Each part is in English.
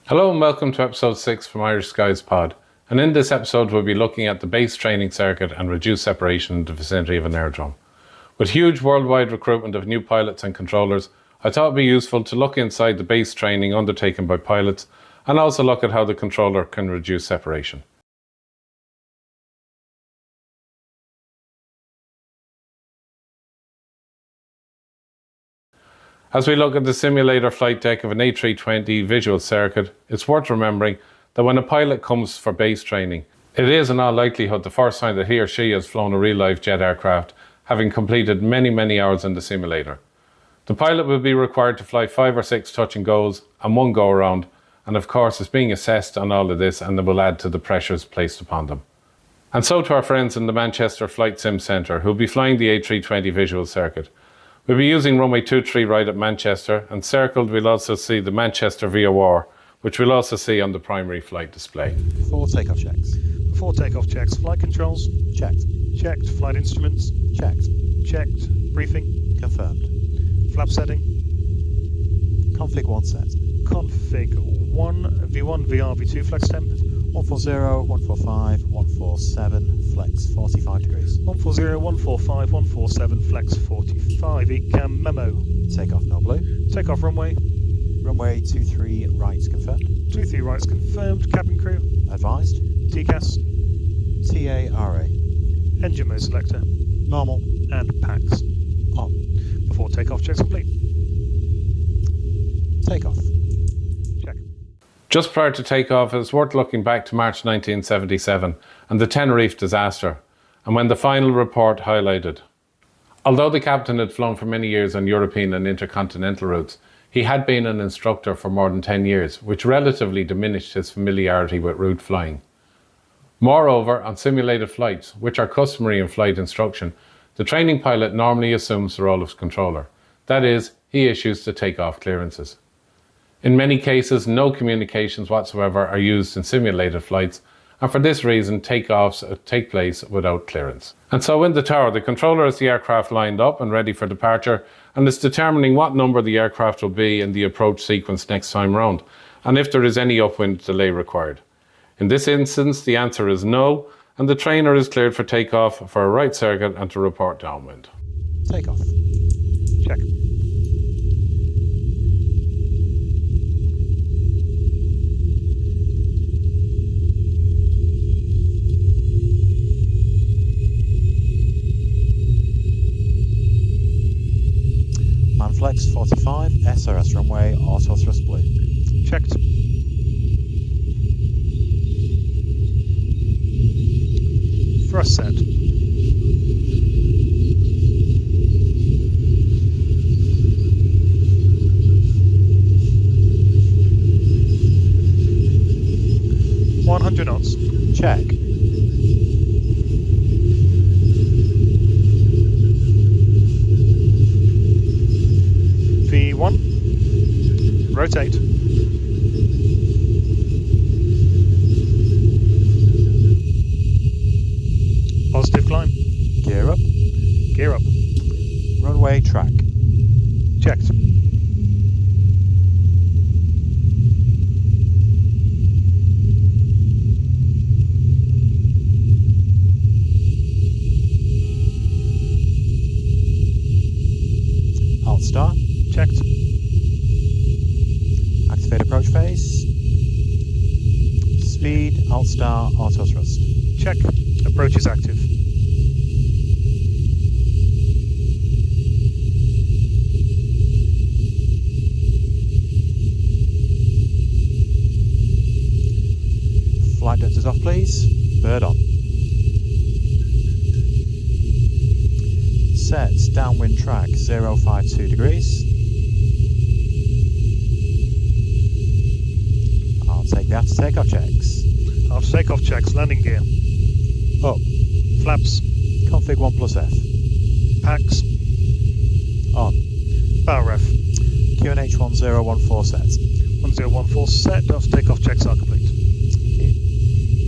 Hello and welcome to episode 6 from Irish Skies Pod. And in this episode we'll be looking at the base training circuit and reduced separation in the vicinity of an aerodrome. With huge worldwide recruitment of new pilots and controllers, I thought it would be useful to look inside the base training undertaken by pilots and also look at how the controller can reduce separation. As we look at the simulator flight deck of an A320 visual circuit, it's worth remembering that when a pilot comes for base training, it is in all likelihood the first time that he or she has flown a real-life jet aircraft, having completed many hours in the simulator. The pilot will be required to fly 5 or 6 touch and goes and 1 go-around, and of course is being assessed on all of this, and it will add to the pressures placed upon them. And so to our friends in the Manchester Flight Sim Centre who will be flying the A320 visual circuit. We'll be using runway 23 right at Manchester, and circled we'll also see the Manchester VOR, which we'll also see on the primary flight display. Before takeoff checks. Before takeoff checks, flight controls. Checked. Checked. Flight instruments. Checked. Checked. Briefing. Confirmed. Flap setting. Config 1 set. Config 1, V1, VR, V2, flex temp. 140, 145, 147, flex 45 degrees. 140, 145, 147, flex 45. ECAM memo. Takeoff no blue. Takeoff runway. Runway 23 right confirmed. 23 rights confirmed. Cabin crew. Advised. TCAS. TARA. Engine mode selector. Normal. And PAX. On. Before takeoff checks complete. Takeoff. Check. Just prior to takeoff, it's worth looking back to March 1977 and the Tenerife disaster, and when the final report highlighted. Although the captain had flown for many years on European and intercontinental routes, he had been an instructor for more than 10 years, which relatively diminished his familiarity with route flying. Moreover, on simulated flights, which are customary in flight instruction, the training pilot normally assumes the role of controller. That is, he issues the takeoff clearances. In many cases, no communications whatsoever are used in simulated flights, and for this reason, takeoffs take place without clearance. And so in the tower, the controller has the aircraft lined up and ready for departure, and is determining what number the aircraft will be in the approach sequence next time round, and if there is any upwind delay required. In this instance, the answer is no, and the trainer is cleared for takeoff for a right circuit and to report downwind. Takeoff. Check. Manflex 45, SRS runway, auto thrust blue. Checked. Thrust set. $100 knots. Check. V1. Rotate. Positive climb. Gear up. Gear up. Runway track. Checked. Alt start. Checked. Activate approach phase. Speed, alt star, auto thrust. Check. Approach is active. Flight ductors off please. Bird on. Set downwind track 052 degrees. I'll take the after takeoff checks. After takeoff checks, landing gear. Up. Flaps. Config 1+F. PAX. On. Bow ref. QNH 1014 set. 1014 set. After takeoff checks are complete. Thank you.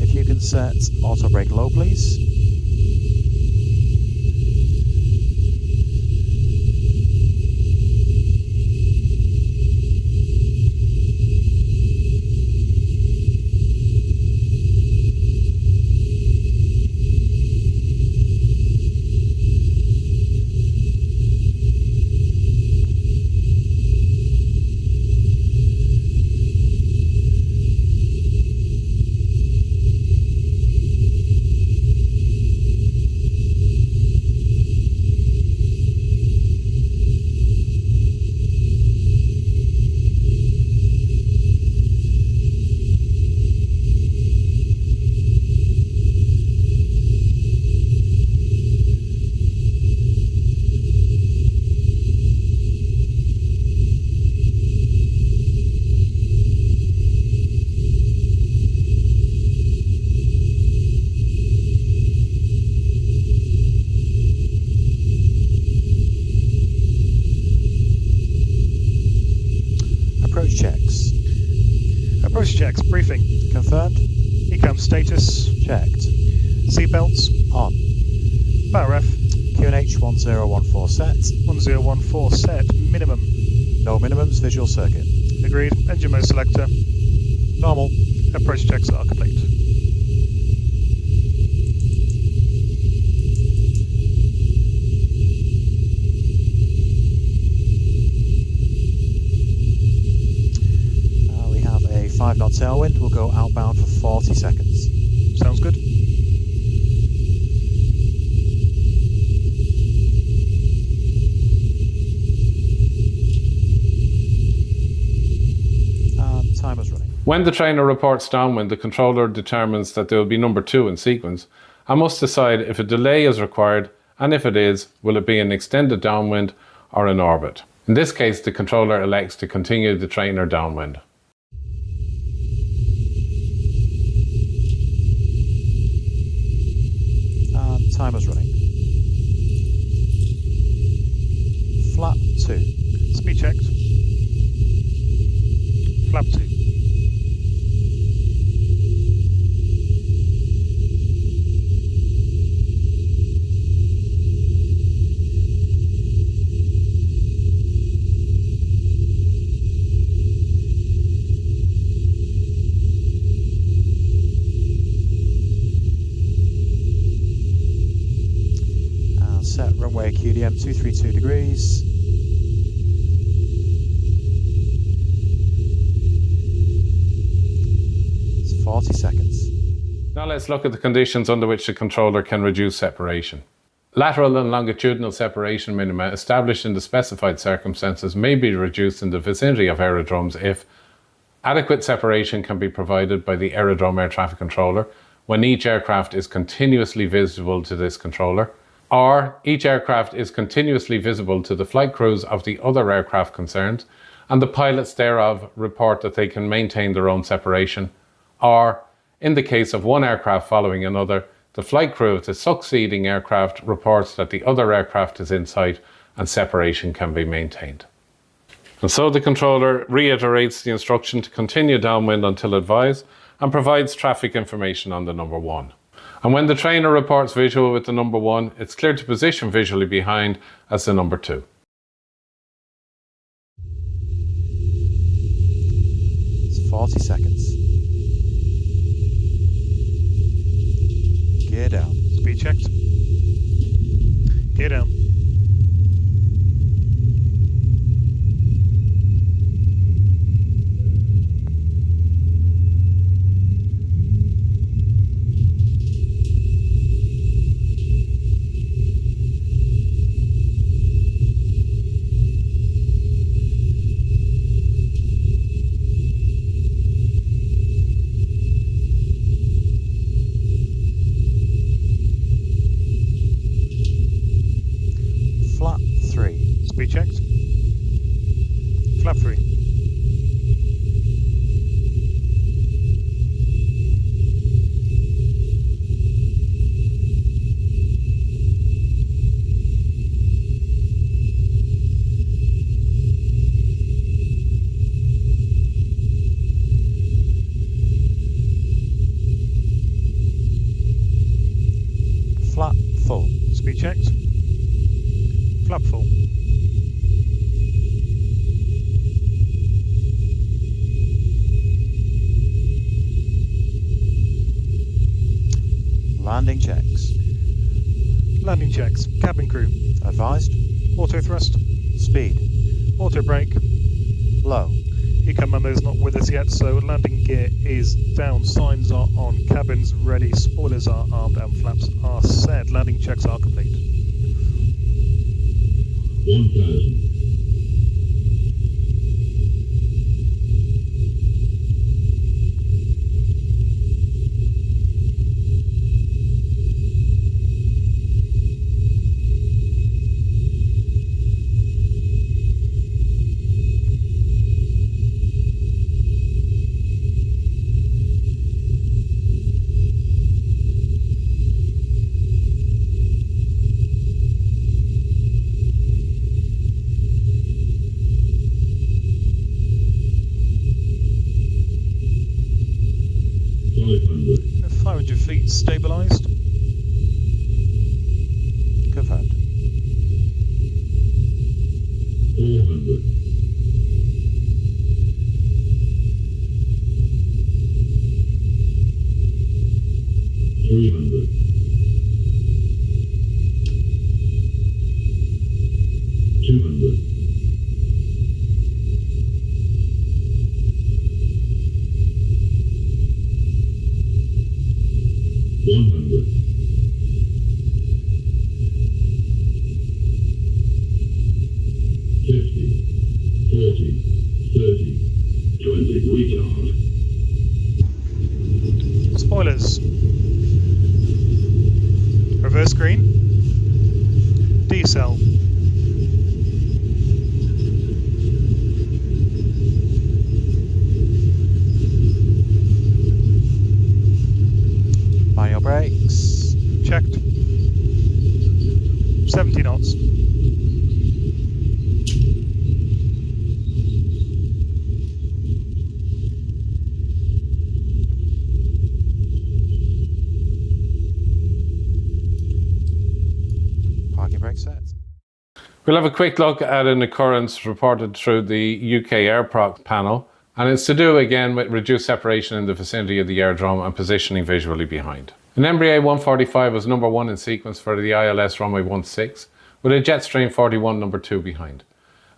If you can set auto brake low please. checks. Briefing. Confirmed. ECAM status. Checked. Seatbelts. On. BARF. QNH 1014 set. 1014 set. Minimum. No minimums, visual circuit. Agreed. Engine mode selector. Normal. Approach checks are complete. We have a 5 knot tailwind. We'll go outbound for 40 seconds. Sounds good. And timer's running. When the trainer reports downwind, the controller determines that there will be number 2 in sequence and must decide if a delay is required, and if it is, will it be an extended downwind or an orbit. In this case, the controller elects to continue the trainer downwind. And timer's running. Flap 2. Speed checked. Flap 2. Set runway QDM 232 degrees. It's 40 seconds. Now let's look at the conditions under which the controller can reduce separation. Lateral and longitudinal separation minima established in the specified circumstances may be reduced in the vicinity of aerodromes if adequate separation can be provided by the aerodrome air traffic controller when each aircraft is continuously visible to this controller, or each aircraft is continuously visible to the flight crews of the other aircraft concerned, and the pilots thereof report that they can maintain their own separation, or, in the case of one aircraft following another, the flight crew of the succeeding aircraft reports that the other aircraft is in sight and separation can be maintained. And so the controller reiterates the instruction to continue downwind until advised and provides traffic information on the number 1. And when the trainer reports visual with the number 1, it's clear to position visually behind as the number 2. It's 40 seconds. Gear down. Speed checked. Gear down. Flap 3. Speed checked. Flap 3. Flap full. Speed checked. Flap full. Landing checks. Landing checks. Cabin crew. Advised. Auto thrust. Speed. Auto brake. Low. ECAM memo is not with us yet, so landing gear is down. Signs are on. Cabins ready. Spoilers are armed and flaps are set. Landing checks are complete. 1000. stabilised. Confirmed. 400. 300. 200. 100. 50. 40. 30. 20. Retard. Spoilers. Reverse green. Decel. Manual brakes. Checked. 70 knots. Parking brake set. We'll have a quick look at an occurrence reported through the UK AIRPROX panel, and it's to do again with reduced separation in the vicinity of the aerodrome and positioning visually behind. An Embraer 145 was number 1 in sequence for the ILS runway 16, with a Jetstream 41 number 2 behind.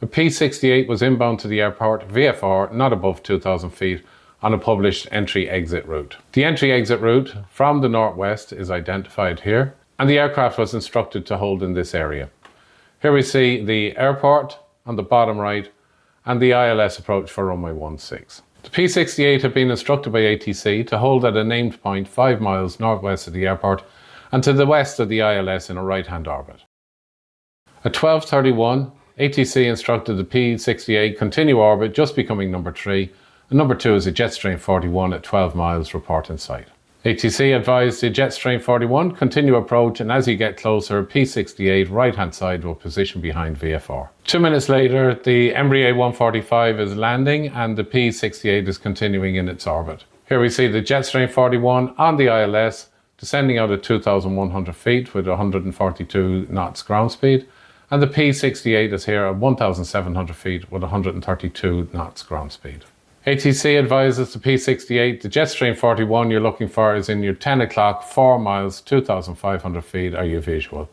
A P68 was inbound to the airport, VFR not above 2,000 feet, on a published entry-exit route. The entry-exit route from the northwest is identified here, and the aircraft was instructed to hold in this area. Here we see the airport on the bottom right and the ILS approach for runway 16. The P68 had been instructed by ATC to hold at a named point 5 miles northwest of the airport and to the west of the ILS in a right-hand orbit. At 12:31, ATC instructed the P68 continue orbit, just becoming number 3, and number 2 is a Jetstream 41 at 12 miles, report in sight. ATC advised the Jetstream 41 continue approach, and as you get closer, P68 right hand side will position behind VFR. 2 minutes later, the Embraer 145 is landing and the P68 is continuing in its orbit. Here we see the Jetstream 41 on the ILS descending out at 2,100 feet with 142 knots ground speed, and the P68 is here at 1,700 feet with 132 knots ground speed. ATC advises the P68, the Jetstream 41 you're looking for is in your 10 o'clock, 4 miles, 2,500 feet are your visual.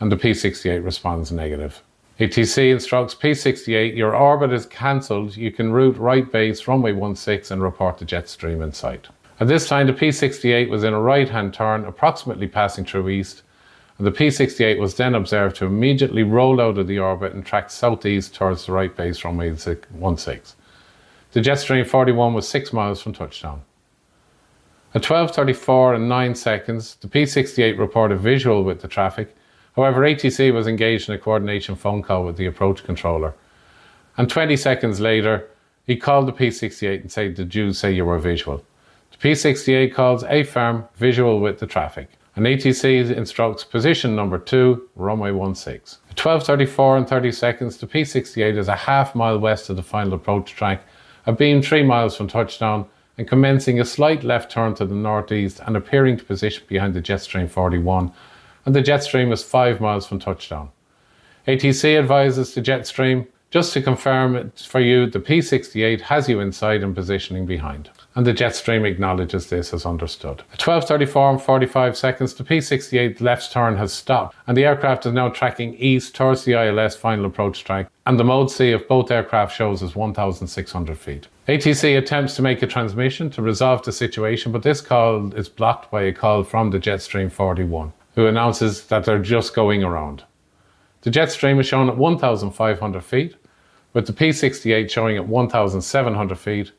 And the P68 responds negative. ATC instructs P68, your orbit is cancelled, you can route right base, runway 16 and report the Jetstream in sight. At this time the P68 was in a right hand turn, approximately passing through east, and the P68 was then observed to immediately roll out of the orbit and track southeast towards the right base, runway 16. The Jetstream 41 was 6 miles from touchdown. At 12:34 and 9 seconds, the P68 reported visual with the traffic. However, ATC was engaged in a coordination phone call with the approach controller. And 20 seconds later, he called the P68 and said, "Did you say you were visual?" The P68 calls affirm visual with the traffic. And ATC instructs position number 2, runway 16. At 12:34 and 30 seconds, the P68 is a half mile west of the final approach track, a beam 3 miles from touchdown, and commencing a slight left turn to the northeast and appearing to position behind the Jetstream 41, and the Jetstream is 5 miles from touchdown. ATC advises the Jetstream, just to confirm it for you, the P68 has you inside and positioning behind. And the Jetstream acknowledges this as understood. At 12:34 and 45 seconds, the P68 left turn has stopped, and the aircraft is now tracking east towards the ILS final approach track, and the mode C of both aircraft shows as 1,600 feet. ATC attempts to make a transmission to resolve the situation, but this call is blocked by a call from the Jetstream 41, who announces that they're just going around. The Jetstream is shown at 1,500 feet, with the P68 showing at 1,700 feet.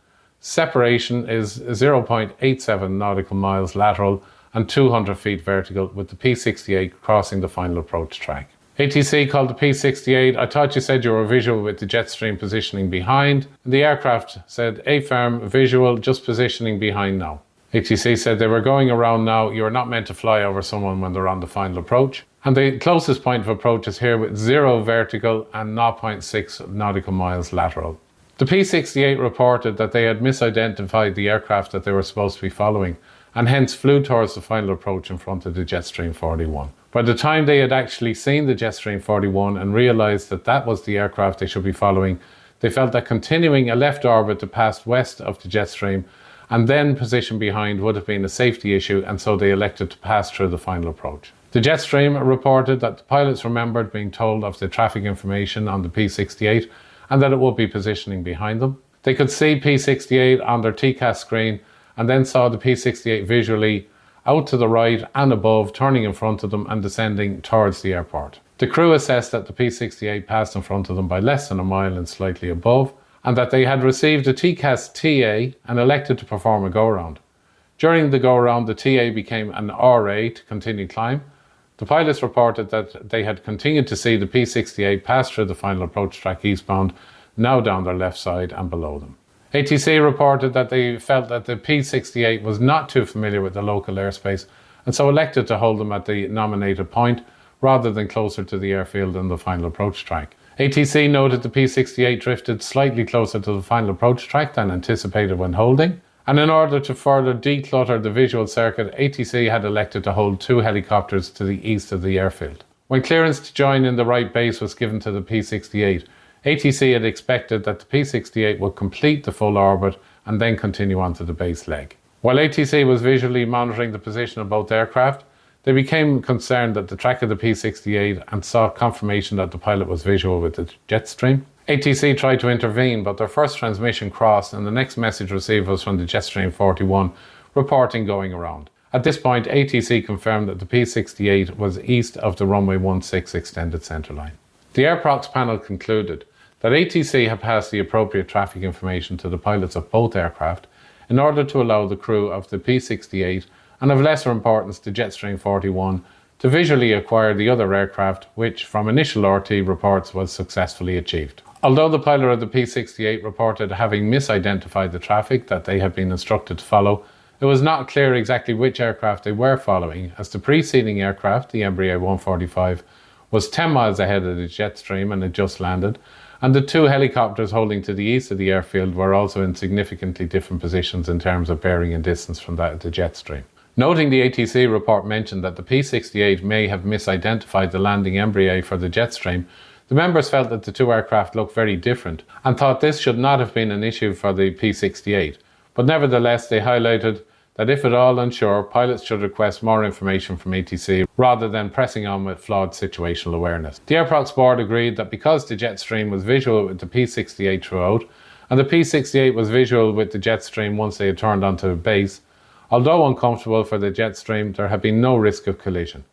Separation is 0.87 nautical miles lateral and 200 feet vertical, with the P68 crossing the final approach track. ATC called the P68, "I thought you said you were visual with the Jetstream positioning behind." And the aircraft said, "affirm visual, just positioning behind now." ATC said they were going around now, you are not meant to fly over someone when they're on the final approach. And the closest point of approach is here with 0 vertical and 0.6 nautical miles lateral. The P68 reported that they had misidentified the aircraft that they were supposed to be following, and hence flew towards the final approach in front of the Jetstream 41. By the time they had actually seen the Jetstream 41 and realised that that was the aircraft they should be following, they felt that continuing a left orbit to pass west of the Jetstream and then position behind would have been a safety issue, and so they elected to pass through the final approach. The Jetstream reported that the pilots remembered being told of the traffic information on the P68 and that it would be positioning behind them. They could see P68 on their TCAS screen and then saw the P68 visually out to the right and above, turning in front of them and descending towards the airport. The crew assessed that the P68 passed in front of them by less than a mile and slightly above, and that they had received a TCAS TA and elected to perform a go-around. During the go-around, the TA became an RA to continue climb. The pilots reported that they had continued to see the P68 pass through the final approach track eastbound, now down their left side and below them. ATC reported that they felt that the P68 was not too familiar with the local airspace and so elected to hold them at the nominated point rather than closer to the airfield and the final approach track. ATC noted the P68 drifted slightly closer to the final approach track than anticipated when holding, and in order to further declutter the visual circuit, ATC had elected to hold 2 helicopters to the east of the airfield. When clearance to join in the right base was given to the P68, ATC had expected that the P68 would complete the full orbit and then continue on to the base leg. While ATC was visually monitoring the position of both aircraft, they became concerned at the track of the P68 and sought confirmation that the pilot was visual with the Jetstream. ATC tried to intervene, but their first transmission crossed and the next message received was from the Jetstream 41, reporting going around. At this point, ATC confirmed that the P68 was east of the runway 16 extended centreline. The AIRPROX panel concluded that ATC had passed the appropriate traffic information to the pilots of both aircraft in order to allow the crew of the P68 and of lesser importance the Jetstream 41 to visually acquire the other aircraft, which from initial RT reports was successfully achieved. Although the pilot of the P68 reported having misidentified the traffic that they had been instructed to follow, it was not clear exactly which aircraft they were following, as the preceding aircraft, the Embraer 145, was 10 miles ahead of the Jetstream and had just landed, and the 2 helicopters holding to the east of the airfield were also in significantly different positions in terms of bearing and distance from that of the Jetstream. Noting the ATC report mentioned that the P68 may have misidentified the landing Embraer for the Jetstream, the members felt that the 2 aircraft looked very different and thought this should not have been an issue for the P68, but nevertheless they highlighted that if at all unsure, pilots should request more information from ATC rather than pressing on with flawed situational awareness. The AIRPROX board agreed that because the Jetstream was visual with the P68 throughout, and the P68 was visual with the Jetstream once they had turned onto base, although uncomfortable for the Jetstream, there had been no risk of collision.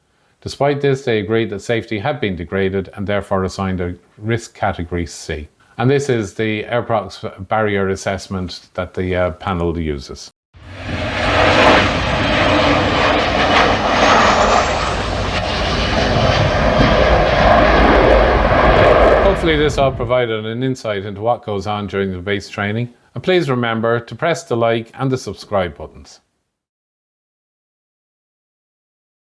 Despite this, they agreed that safety had been degraded and therefore assigned a risk category C. And this is the AIRPROX barrier assessment that the panel uses. Hopefully this all provided an insight into what goes on during the base training, and please remember to press the like and the subscribe buttons.